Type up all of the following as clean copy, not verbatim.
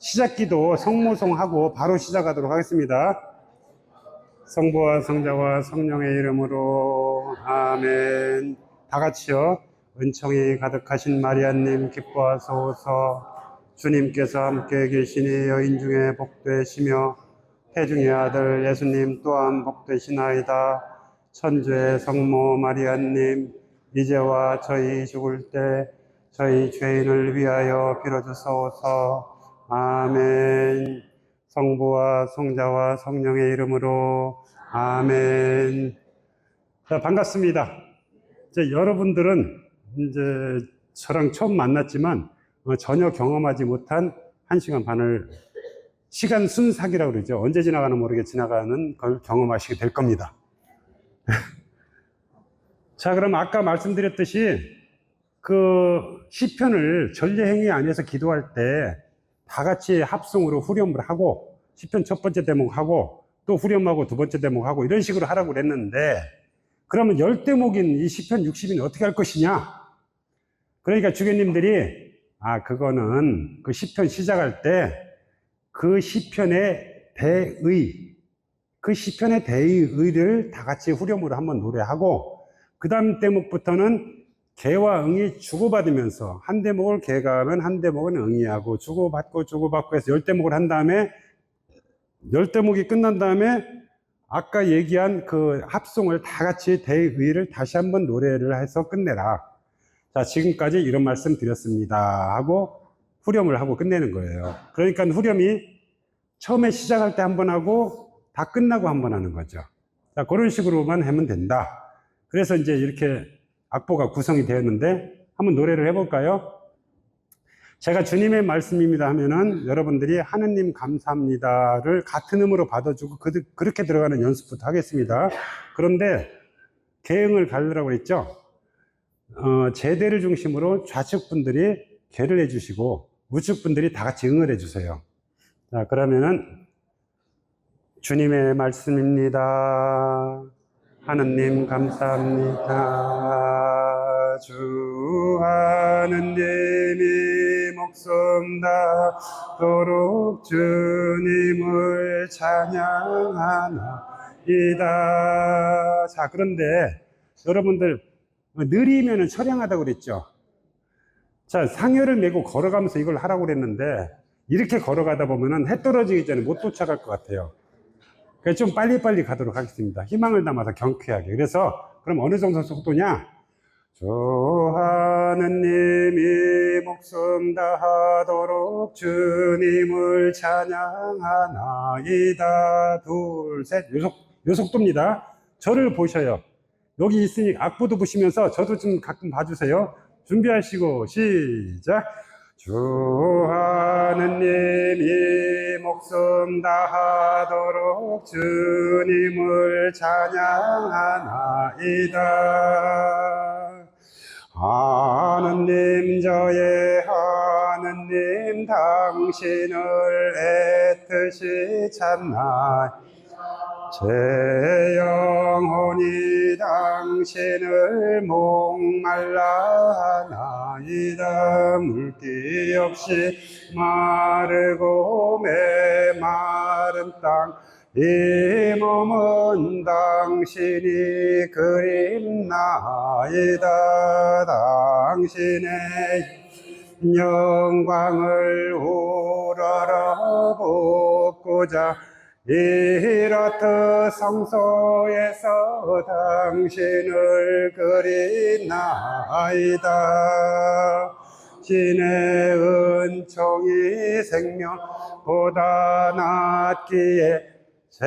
시작기도 성모송하고 바로 시작하도록 하겠습니다. 성부와 성자와 성령의 이름으로 아멘. 다 같이요. 은총이 가득하신 마리아님 기뻐하소서. 주님께서 함께 계시니 여인 중에 복되시며 태중의 아들 예수님 또한 복되시나이다. 천주의 성모 마리아님, 이제와 저희 죽을 때 저희 죄인을 위하여 빌어주소서. 아멘. 성부와 성자와 성령의 이름으로 아멘. 자, 반갑습니다. 여러분들은 이제 저랑 처음 만났지만 전혀 경험하지 못한 1시간 반을 시간 순삭이라고 그러죠. 언제 지나가는 모르게 지나가는 걸 경험하시게 될 겁니다. 자, 그럼 아까 말씀드렸듯이 그 시편을 전례행위 안에서 기도할 때 다 같이 합성으로 후렴을 하고 시편 첫 번째 대목하고 또 후렴하고 두 번째 대목하고 이런 식으로 하라고 그랬는데, 그러면 10대목인 이 시편 60인 어떻게 할 것이냐? 그러니까 주교님들이 그거는 그 시편 시작할 때 그 시편의 대의를 다 같이 후렴으로 한번 노래하고, 그 다음 대목부터는 개와 응이 주고받으면서 한 대목을 개가 하면 한 대목은 응이 하고 주고받고 해서 10대목을 한 다음에 10대목이 끝난 다음에 아까 얘기한 그 합송을 다 같이 대의를 다시 한번 노래를 해서 끝내라. 자, 지금까지 이런 말씀 드렸습니다 하고 후렴을 하고 끝내는 거예요. 그러니까 후렴이 처음에 시작할 때 한 번 하고 다 끝나고 한 번 하는 거죠. 자, 그런 식으로만 하면 된다. 그래서 이제 이렇게 악보가 구성이 되었는데 한번 노래를 해볼까요? 제가 주님의 말씀입니다 하면은 여러분들이 하느님 감사합니다를 같은 음으로 받아주고 그렇게 들어가는 연습부터 하겠습니다. 그런데 개응을 가르라고 했죠. 제대를 중심으로 좌측 분들이 개를 해주시고 우측 분들이 다 같이 응을 해주세요. 자, 그러면은 주님의 말씀입니다. 하느님 감사합니다. 주 하느님이 목숨 다하도록 주님을 찬양하나이다. 자, 그런데 여러분들 느리면은 처량하다고 그랬죠. 자, 상여를 메고 걸어가면서 이걸 하라고 그랬는데 이렇게 걸어가다 보면은 해 떨어지기 전에 못 도착할 것 같아요. 그래서 좀 빨리빨리 가도록 하겠습니다. 희망을 담아서 경쾌하게. 그래서 그럼 어느 정도 속도냐? 주 하느님이 목숨 다하도록 주님을 찬양하나이다. 둘, 셋. 요 속도입니다. 저를 보셔요. 여기 있으니 악보도 보시면서 저도 좀 가끔 봐주세요. 준비하시고 시작. 주 하느님이 목숨 다하도록 주님을 찬양하나이다. 하느님 저의 하느님 당신을 애뜻이 찾나이다. 제 영혼이 당신을 목말라 하나이다. 물기 없이 마르고 메마른 땅 이 몸은 당신이 그립나이다. 당신의 영광을 우러러 보고자 이렇듯 성소에서 당신을 그리나이다. 신의 은총이 생명보다 낫기에 제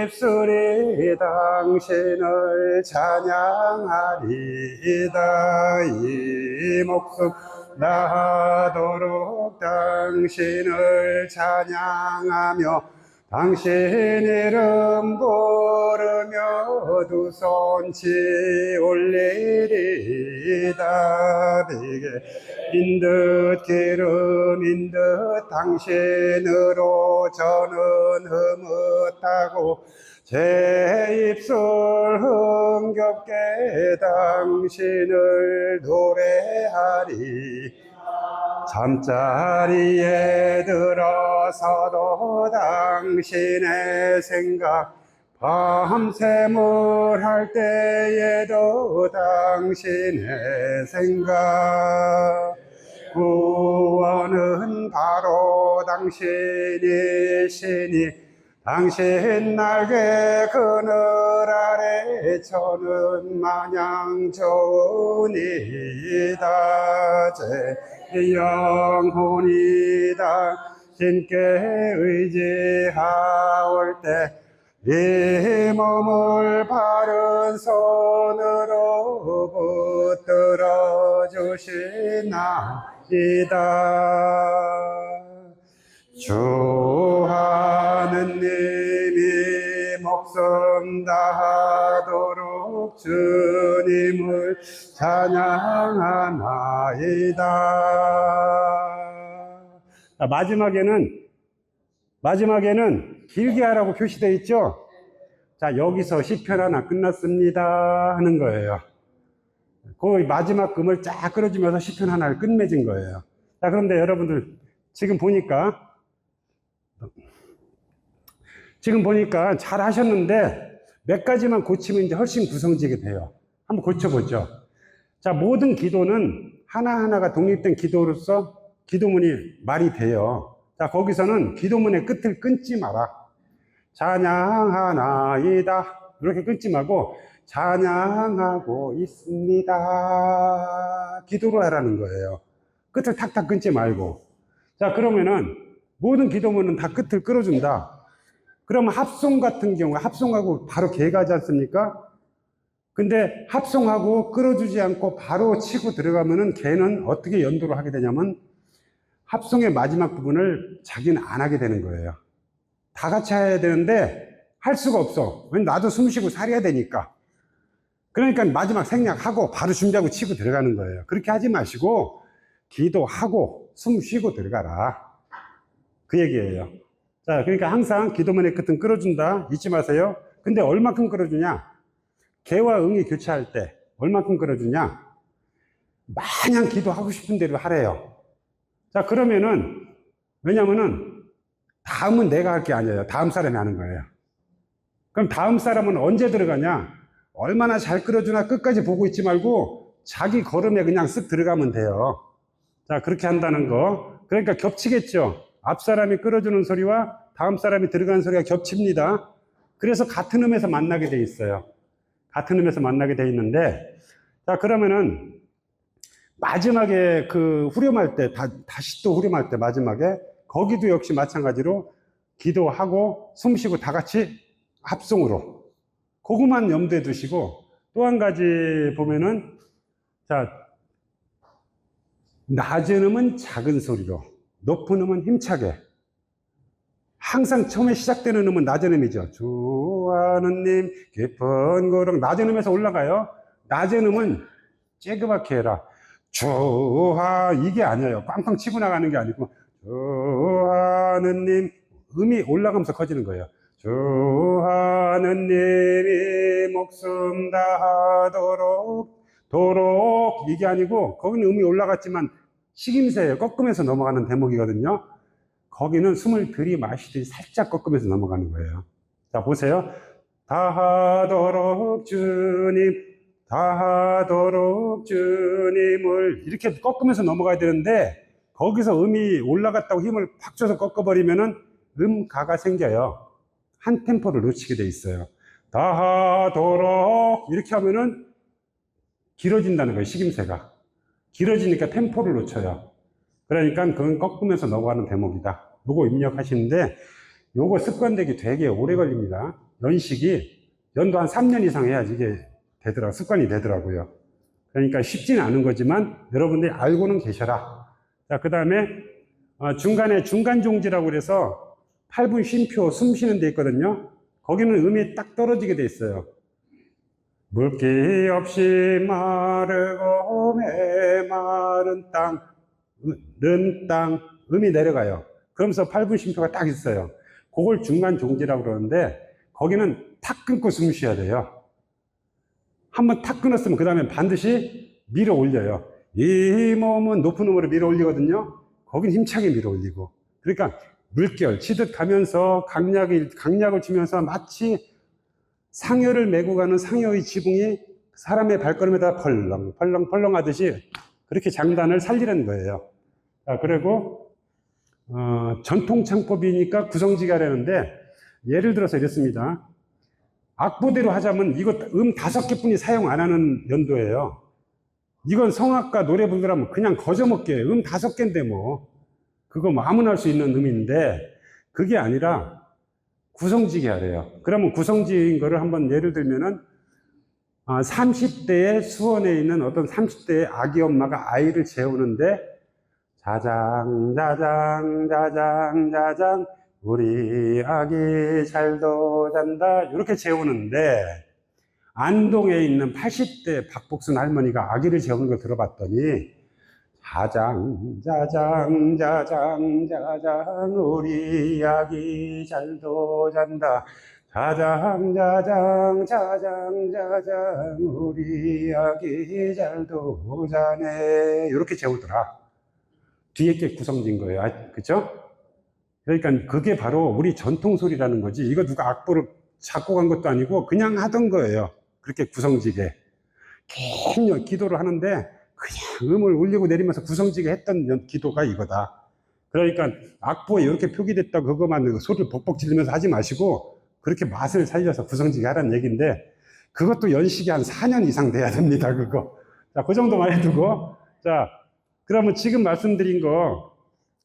입술이 당신을 찬양하리이다. 이 목숨 다하도록 당신을 찬양하며 당신 이름 부르며 두 손치 올리리이다. 비계인 듯 기름인 듯 당신으로 저는 흐뭇하고 제 입술 흥겹게 당신을 노래하리. 잠자리에 들어서도 당신의 생각, 밤샘을 할 때에도 당신의 생각, 구원은 바로 당신이시니 당신 날개 그늘 아래 저는 마냥 좋으니다. 제 영혼이 당신께 의지하올 때 이 몸을 바른 손으로 붙들어 주시나이다. 주 하느님이 목숨 다하도록 주님을 찬양하나이다. 마지막에는 길게 하라고 표시되어 있죠. 자, 여기서 시편 하나 끝났습니다 하는 거예요. 그 마지막 금을 쫙 끌어주면서 시편 하나를 끝맺은 거예요. 자, 그런데 여러분들 지금 보니까 잘 하셨는데 몇 가지만 고치면 이제 훨씬 구성지게 돼요. 한번 고쳐보죠. 자, 모든 기도는 하나하나가 독립된 기도로서 기도문이 말이 돼요. 자, 거기서는 기도문의 끝을 끊지 마라. 찬양하나이다. 이렇게 끊지 말고 찬양하고 있습니다. 기도로 하라는 거예요. 끝을 탁탁 끊지 말고. 자, 그러면은 모든 기도문은 다 끝을 끌어준다. 그러면 합송 같은 경우, 합송하고 바로 개가지 않습니까? 근데 합송하고 끌어주지 않고 바로 치고 들어가면은 개는 어떻게 연도를 하게 되냐면 합송의 마지막 부분을 자기는 안 하게 되는 거예요. 다 같이 해야 되는데 할 수가 없어. 왜냐면 나도 숨 쉬고 살아야 되니까. 그러니까 마지막 생략하고 바로 준비하고 치고 들어가는 거예요. 그렇게 하지 마시고 기도하고 숨 쉬고 들어가라. 그 얘기예요. 자, 그러니까 항상 기도문의 끝은 끌어준다. 잊지 마세요. 근데 얼마큼 끌어주냐? 개와 응이 교차할 때 얼마큼 끌어주냐? 마냥 기도하고 싶은 대로 하래요. 자, 그러면은 왜냐면은 다음은 내가 할 게 아니에요. 다음 사람이 하는 거예요. 그럼 다음 사람은 언제 들어가냐? 얼마나 잘 끌어주나 끝까지 보고 있지 말고 자기 걸음에 그냥 쓱 들어가면 돼요. 자, 그렇게 한다는 거. 그러니까 겹치겠죠. 앞 사람이 끌어주는 소리와 다음 사람이 들어가는 소리가 겹칩니다. 그래서 같은 음에서 만나게 돼 있어요. 같은 음에서 만나게 돼 있는데, 자, 그러면은 마지막에 그 후렴할 때, 다시 또 후렴할 때 마지막에 거기도 역시 마찬가지로 기도하고 숨 쉬고 다 같이 합송으로. 그것만 염두에 두시고 또 한 가지 보면은, 자, 낮은 음은 작은 소리로, 높은 음은 힘차게. 항상 처음에 시작되는 음은 낮은 음이죠. 주 하느님 깊은 구름. 낮은 음에서 올라가요. 낮은 음은 쬐그맣게 해라. 주하 이게 아니에요. 꽝꽝 치고 나가는 게 아니고 주 하느님 음이 올라가면서 커지는 거예요. 주 하느님이 목숨 다하도록 이게 아니고 거기는 음이 올라갔지만 식임새예요. 꺾으면서 넘어가는 대목이거든요. 거기는 숨을 들이마시듯이 살짝 꺾으면서 넘어가는 거예요. 자, 보세요. 다하도록 주님을 이렇게 꺾으면서 넘어가야 되는데 거기서 음이 올라갔다고 힘을 팍 줘서 꺾어버리면은 음가가 생겨요. 한 템포를 놓치게 돼 있어요. 다하도록 이렇게 하면은 길어진다는 거예요. 식임새가 길어지니까 템포를 놓쳐요. 그러니까 그건 꺾으면서 넘어가는 대목이다. 요거 입력하시는데 요거 습관되기 되게 오래 걸립니다. 연식이 연도 한 3년 이상 해야지 이게 되더라고요. 습관이 되더라고요. 그러니까 쉽지는 않은 거지만 여러분들이 알고는 계셔라. 자, 그 다음에 중간에 중간종지라고 그래서 8분 쉼표 숨 쉬는 데 있거든요. 거기는 음이 딱 떨어지게 돼 있어요. 물기 없이 마르고 메마른 땅, 음이 내려가요. 그러면서 8분 쉼표가 딱 있어요. 그걸 중간종지라고 그러는데 거기는 탁 끊고 숨 쉬어야 돼요. 한번 탁 끊었으면 그 다음에 반드시 밀어 올려요. 이 몸은 높은 음으로 밀어 올리거든요. 거긴 힘차게 밀어 올리고. 그러니까 물결 치듯 가면서 강약을 주면서 마치 상여를 메고 가는 상여의 지붕이 사람의 발걸음에다 펄렁 하듯이 그렇게 장단을 살리는 거예요. 그리고 전통 창법이니까 구성지게 하려는데, 예를 들어서 이렇습니다. 악보대로 하자면 이거 5개뿐이 사용 안 하는 연도예요. 이건 성악가 노래 부르라면 그냥 거저먹게 5개인데 뭐 그거 뭐 아무나 할 수 있는 음인데, 그게 아니라 구성지게 하래요. 그러면 구성지인 거를 한번 예를 들면은 30대의 수원에 있는 어떤 30대의 아기 엄마가 아이를 재우는데, 자장 우리 아기 잘도 잔다 이렇게 재우는데, 안동에 있는 80대 박복순 할머니가 아기를 재우는 걸 들어봤더니, 자장 우리 아기 잘도 잔다, 자장 우리 아기 잘도 자네, 이렇게 재우더라. 뒤에 게 구성진 거예요. 그죠? 그러니까 그게 바로 우리 전통 소리라는 거지, 이거 누가 악보를 작곡한 것도 아니고 그냥 하던 거예요. 그렇게 구성지게 긴 기도를 하는데 그냥 음을 올리고 내리면서 구성지게 했던 기도가 이거다. 그러니까 악보에 이렇게 표기됐다고 그것만 소리를 벅벅 지르면서 하지 마시고 그렇게 맛을 살려서 구성지게 하라는 얘기인데, 그것도 연식이 한 4년 이상 돼야 됩니다. 그거. 자, 그 정도만 해두고, 자, 그러면 지금 말씀드린 거,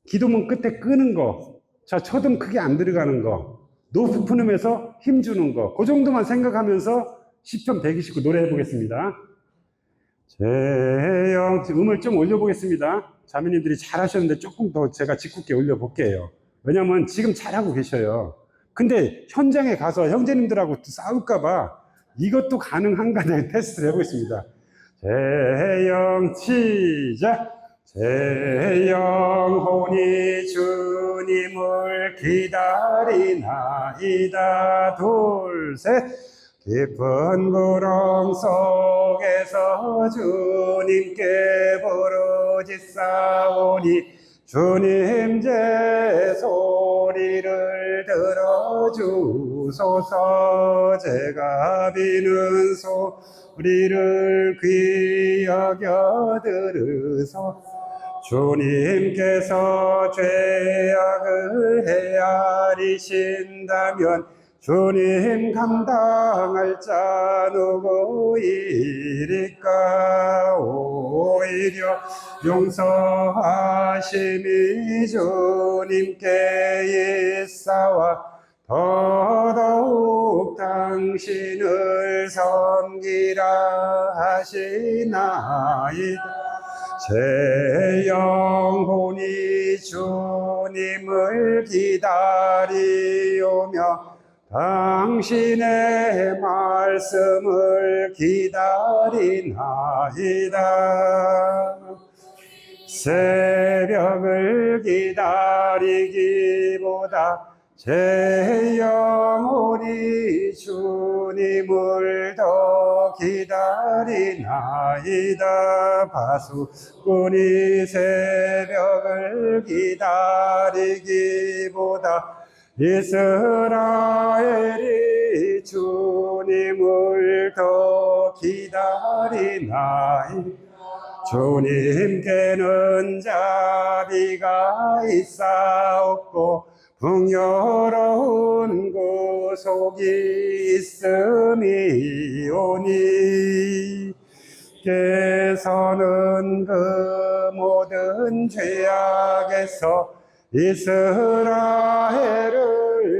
기도문 끝에 끄는 거, 자, 첫음 크게 안 들어가는 거, 높은 음에서 힘 주는 거, 그 정도만 생각하면서 시편 129 노래해 보겠습니다. 제영, 음을 좀 올려보겠습니다. 자매님들이 잘하셨는데 조금 더 제가 짓궂게 올려볼게요. 왜냐면 지금 잘하고 계셔요. 근데 현장에 가서 형제님들하고 싸울까봐 이것도 가능한가 테스트를 해보겠습니다. 제영, 시작! 제 영혼이 주님을 기다리나이다. 둘, 셋. 깊은 구름 속에서 주님께 부르짖사오니 주님 제 소리를 들어주소서. 제가 비는 소리를 귀 여겨 들으소서. 주님께서 죄악을 헤아리신다면 주님 감당할 자 누구이리까. 오히려 용서하심이 주님께 있사와 더더욱 당신을 섬기라 하시나이다. 제 영혼이 주님을 기다리오며 당신의 말씀을 기다리나이다. 새벽을 기다리기보다 제 영혼이 주님을 더 기다리나이다. 파수꾼이 새벽을 기다리기보다 이스라엘이 주님을 더 기다리나이다. 주님께는 자비가 있사옵고 풍요로운 구속이 있음이오니 께서는 그 모든 죄악에서 이스라엘을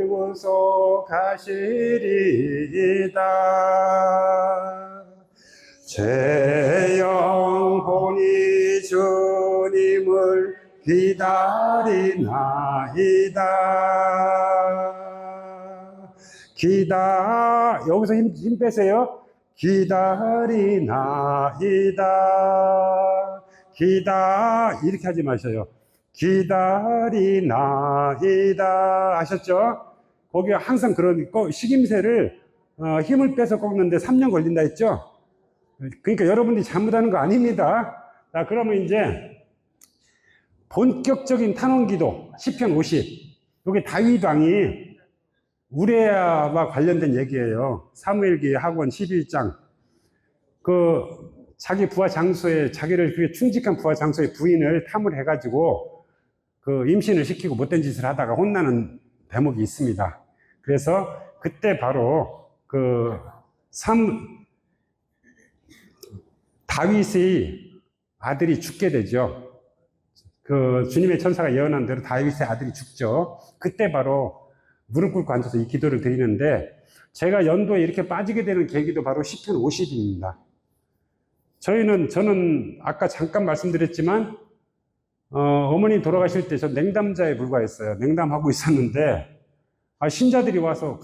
구속하시리이다. 제 영혼이 주님을 기다리나이다. 여기서 힘 빼세요. 기다리나이다. 이렇게 하지 마셔요. 기다리나이다. 아셨죠? 거기 항상 그런 식임새를 힘을 빼서 꺾는데 3년 걸린다 했죠? 그러니까 여러분들이 잘못하는 거 아닙니다. 자, 그러면 이제 본격적인 탄원기도 시편 50. 여기 다윗 왕이 우레아와 관련된 얘기예요. 사무엘기 하권 11장. 그 자기 부하 장소에 자기를 그게 충직한 부하 장소의 부인을 탐을 해가지고 그 임신을 시키고 못된 짓을 하다가 혼나는 대목이 있습니다. 그래서 그때 바로 그 다윗의 아들이 죽게 되죠. 그 주님의 천사가 예언한 대로 다윗의 아들이 죽죠. 그때 바로 무릎 꿇고 앉아서 이 기도를 드리는데, 제가 연도에 이렇게 빠지게 되는 계기도 바로 시편 50입니다. 저는 아까 잠깐 말씀드렸지만 어머니 돌아가실 때 저 냉담자에 불과했어요. 냉담하고 있었는데 신자들이 와서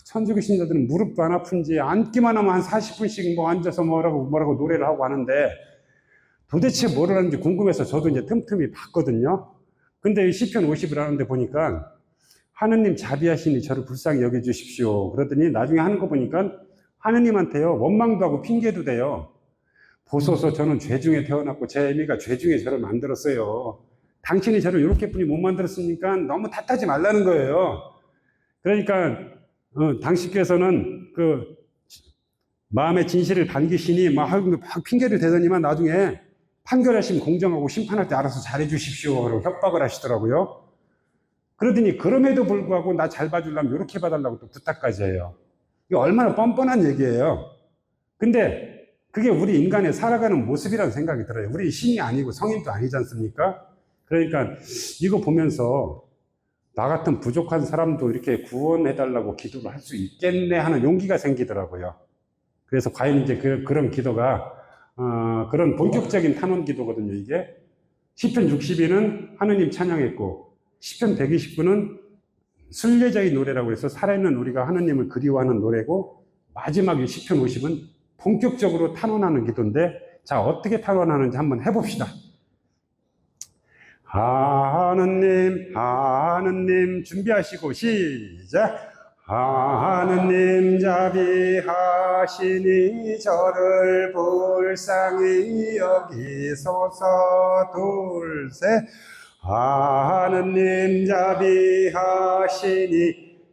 천주교 신자들은 무릎도 안 아픈지 앉기만 하면 한 40분씩 뭐 앉아서 뭐라고 노래를 하고 하는데 도대체 뭐를 하는지 궁금해서 저도 이제 틈틈이 봤거든요. 근데 이 시편 50을 하는데 보니까 하느님 자비하시니 저를 불쌍히 여겨주십시오. 그러더니 나중에 하는 거 보니까 하느님한테요 원망도 하고 핑계도 대요. 보소서 저는 죄 중에 태어났고 제 애미가 죄 중에 저를 만들었어요. 당신이 저를 이렇게뿐이 못 만들었으니까 너무 탓하지 말라는 거예요. 그러니까 당신께서는 그 마음의 진실을 반기시니 막 핑계를 대더니만 나중에 판결하시면 공정하고 심판할 때 알아서 잘해 주십시오 라고 협박을 하시더라고요. 그러더니 그럼에도 불구하고 나 잘 봐주려면 이렇게 봐달라고 또 부탁까지 해요. 이게 얼마나 뻔뻔한 얘기예요. 근데 그게 우리 인간의 살아가는 모습이라는 생각이 들어요. 우리 신이 아니고 성인도 아니지 않습니까? 그러니까 이거 보면서 나 같은 부족한 사람도 이렇게 구원해달라고 기도를 할 수 있겠네 하는 용기가 생기더라고요. 그래서 과연 이제 그런 기도가 그런 본격적인 탄원 기도거든요. 이게 시편 62는 하느님 찬양했고 시편 129는 순례자의 노래라고 해서 살아있는 우리가 하느님을 그리워하는 노래고, 마지막 시편 50은 본격적으로 탄원하는 기도인데, 자, 어떻게 탄원하는지 한번 해봅시다. 하느님, 하느님, 준비하시고 시작. 하느님 자비하시니 저를 불쌍히 여기소서. 둘셋. 하느님 자비하시니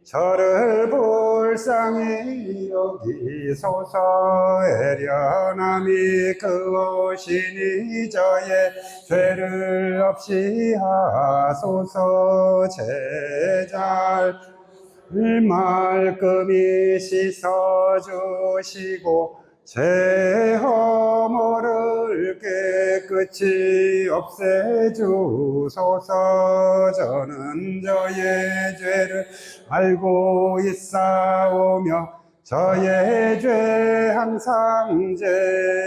저를 불쌍히 여기소서. 애련함이 크오시니 저의 죄를 없이 하소서. 제잘 말끔히 씻어주시고 제 허물을 깨끗이 없애주소서. 저는 저의 죄를 알고 있사오며 저의 죄 항상 제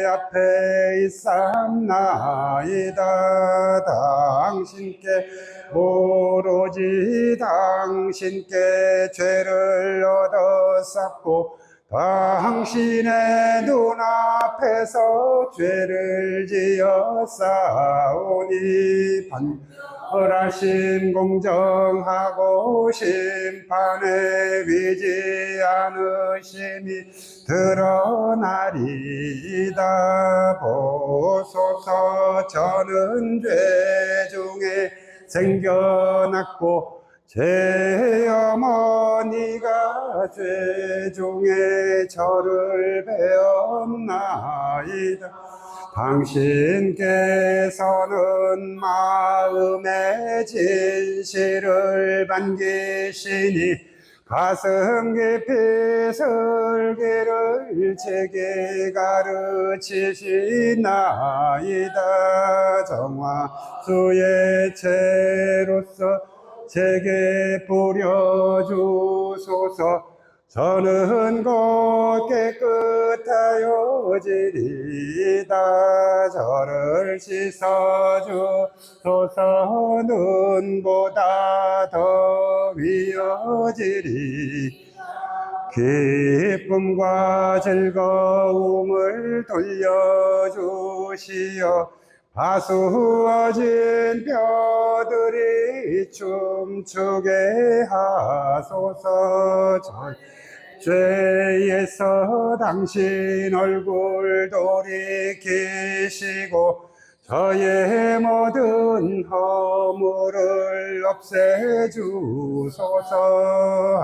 앞에 있사옵나이다. 당신께 오로지 당신께 죄를 얻어 쌓고 당신의 눈앞에서 죄를 지어 싸우니 판결하심 공정하고 심판에 위지 않으심이 드러나리이다. 보소서 저는 죄 중에 생겨났고 제 어머니가 죄 중에 저를 배웠나이다. 당신께서는 마음의 진실을 반기시니 가슴 깊이 슬기를 제게 가르치시나이다. 정화수의 채로서 제게 뿌려주소서. 저는 곧 깨끗하여 지리다. 저를 씻어주소서. 눈보다 더 위어지리. 기쁨과 즐거움을 돌려주시어 파수어진 뼈들이 춤추게 하소서. 죄에서 당신 얼굴 돌이키시고 저의 모든 허물을 없애주소서.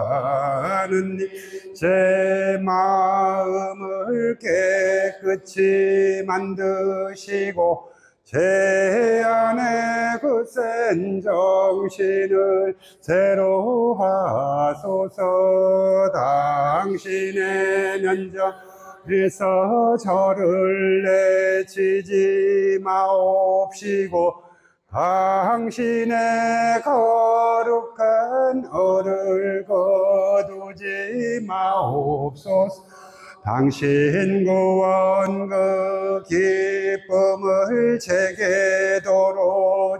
하느님 제 마음을 깨끗이 만드시고 제 안에 그 센 정신을 새로 하소서. 당신의 면전에서 저를 내치지 마옵시고 당신의 거룩한 얼을 거두지 마옵소서. 당신 구원 그 기쁨을 제게 도로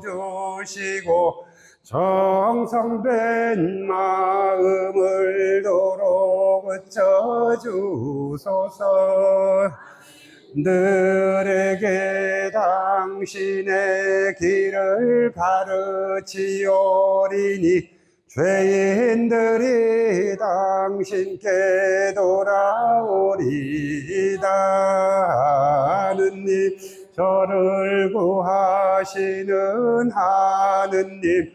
주시고 정성된 마음을 도로 그쳐 주소서. 들에게 당신의 길을 가르치오리니 죄인들이 당신께 돌아오리이다. 하느님 저를 구하시는 하느님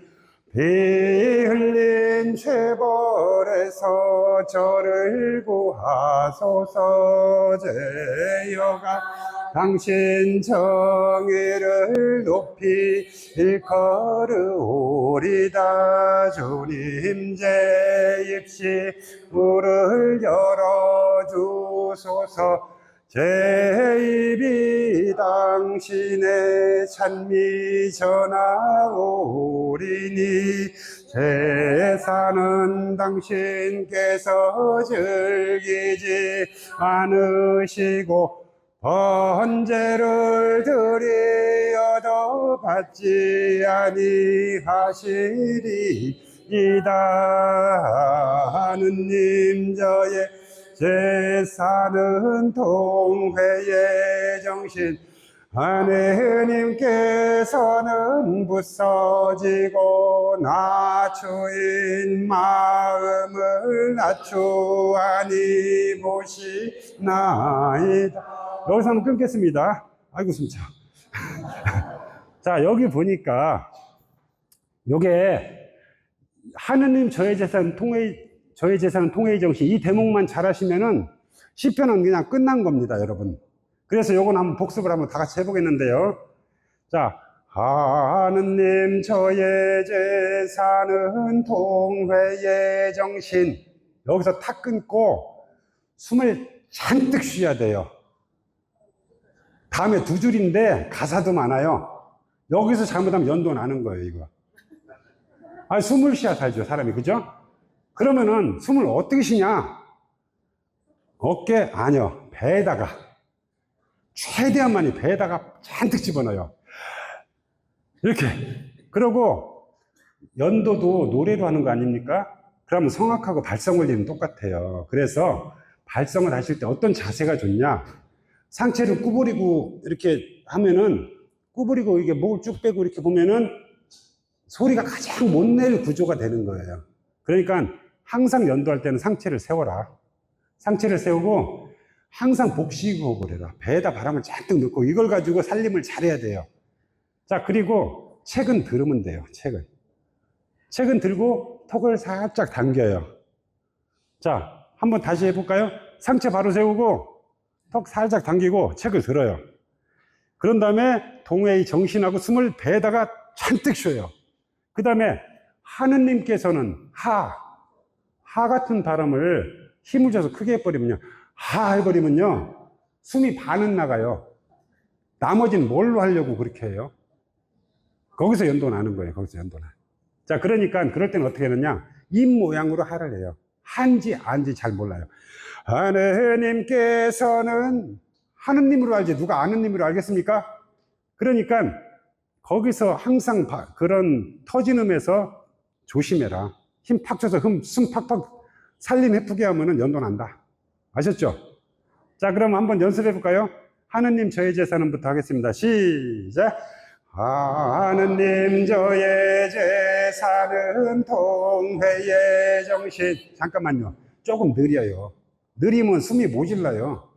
피 흘린 죄벌에서 저를 구하소서. 죄여가 당신 정의를 높이 일컬으오리다. 주님 제 입시 문을 열어주소서. 제 입이 당신의 찬미 전하오리니 제사는 당신께서 즐기지 않으시고 번제를 드리어도 받지 아니하시리이다. 하느님 저의 제사는 통회의 정신 하느님께서는 부서지고 낮추인 마음을 낮추하니 보시나이다. 여기서 한번 끊겠습니다. 아이고 숨차. 자, 여기 보니까 요게 하느님 저의 재산 통회의 정신 이 대목만 잘 하시면은 시편은 그냥 끝난 겁니다, 여러분. 그래서 요건 한번 복습을 한번 다 같이 해보겠는데요. 자, 하느님 저의 제사는 통회의 정신. 여기서 탁 끊고 숨을 잔뜩 쉬어야 돼요. 다음에 두 줄인데 가사도 많아요. 여기서 잘못하면 연도 나는 거예요, 이거. 아, 숨을 쉬어야 살죠, 사람이. 그죠? 그러면은 숨을 어떻게 쉬냐? 어깨, 아니요. 배에다가. 최대한 많이 배에다가 잔뜩 집어넣어요. 이렇게. 그러고 연도도 노래로 하는 거 아닙니까? 그러면 성악하고 발성 원리는 똑같아요. 그래서 발성을 하실 때 어떤 자세가 좋냐? 상체를 구부리고 이렇게 하면은 구부리고 이게 목을 쭉 빼고 이렇게 보면은 소리가 가장 못 낼 구조가 되는 거예요. 그러니까 항상 연도할 때는 상체를 세워라. 상체를 세우고 항상 복식호흡을 해라. 배에다 바람을 잔뜩 넣고 이걸 가지고 살림을 잘해야 돼요. 자, 그리고 책은 들으면 돼요. 책은 들고 턱을 살짝 당겨요. 자, 한번 다시 해볼까요? 상체 바로 세우고 턱 살짝 당기고 책을 들어요. 그런 다음에 동해의 정신하고 숨을 배에다가 잔뜩 쉬어요. 그 다음에 하느님께서는 하 같은 발음을 힘을 줘서 크게 해버리면요. 하 해버리면요. 숨이 반은 나가요. 나머지는 뭘로 하려고 그렇게 해요? 거기서 연도 나는 거예요. 거기서 연도 나. 자, 그러니까 그럴 때는 어떻게 하느냐. 입 모양으로 하를 해요. 한지 안지 잘 몰라요. 하느님께서는 하느님으로 알지 누가 아느님으로 알겠습니까? 그러니까 거기서 항상 그런 터진 음에서 조심해라. 힘 팍 줘서 숨 팍팍 살림 해프게 하면은 연도 난다. 아셨죠? 자, 그럼 한번 연습해 볼까요? 하느님 저의 제사는부터 하겠습니다. 시작. 하느님 저의 제사는 통회의 정신. 잠깐만요. 조금 느려요. 느리면 숨이 모질라요.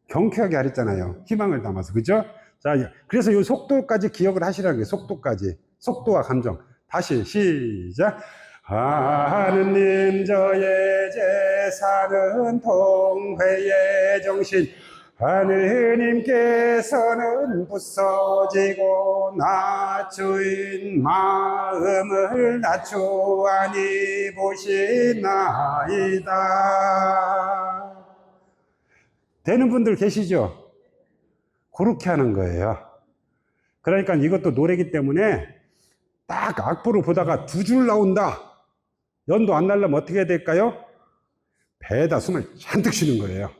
경쾌하게 하랬잖아요. 희망을 담아서. 그죠? 자, 그래서 이 속도까지 기억을 하시라는 거예요. 속도까지. 속도와 감정. 다시 시작. 하느님 저의 제사는 통회의 정신. 하느님께서는 부서지고 낮추인 마음을 낮추하니 보시나이다. 되는 분들 계시죠? 그렇게 하는 거예요. 그러니까 이것도 노래기 때문에 딱 악보를 보다가 두 줄 나온다. 연도 안 날려면 어떻게 해야 될까요? 배에다 숨을 잔뜩 쉬는 거예요.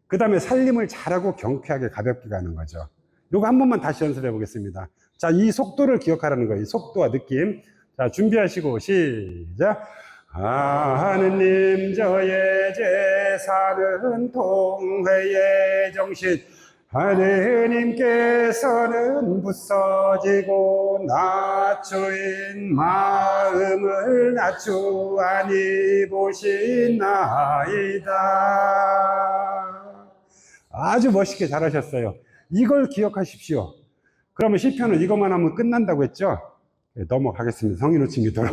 그 다음에 살림을 잘하고 경쾌하게 가볍게 가는 거죠. 요거 한 번만 다시 연습해 보겠습니다. 자, 이 속도를 기억하라는 거예요. 이 속도와 느낌. 자, 준비하시고 시작. 하느님 저의 제사는 통회의 정신. 하느님께서는 부서지고 낮추인 마음을 낮추하니 보시나이다. 아주 멋있게 잘하셨어요. 이걸 기억하십시오. 그러면 시편은 이것만 하면 끝난다고 했죠? 네, 넘어가겠습니다. 성인 호칭 기도로.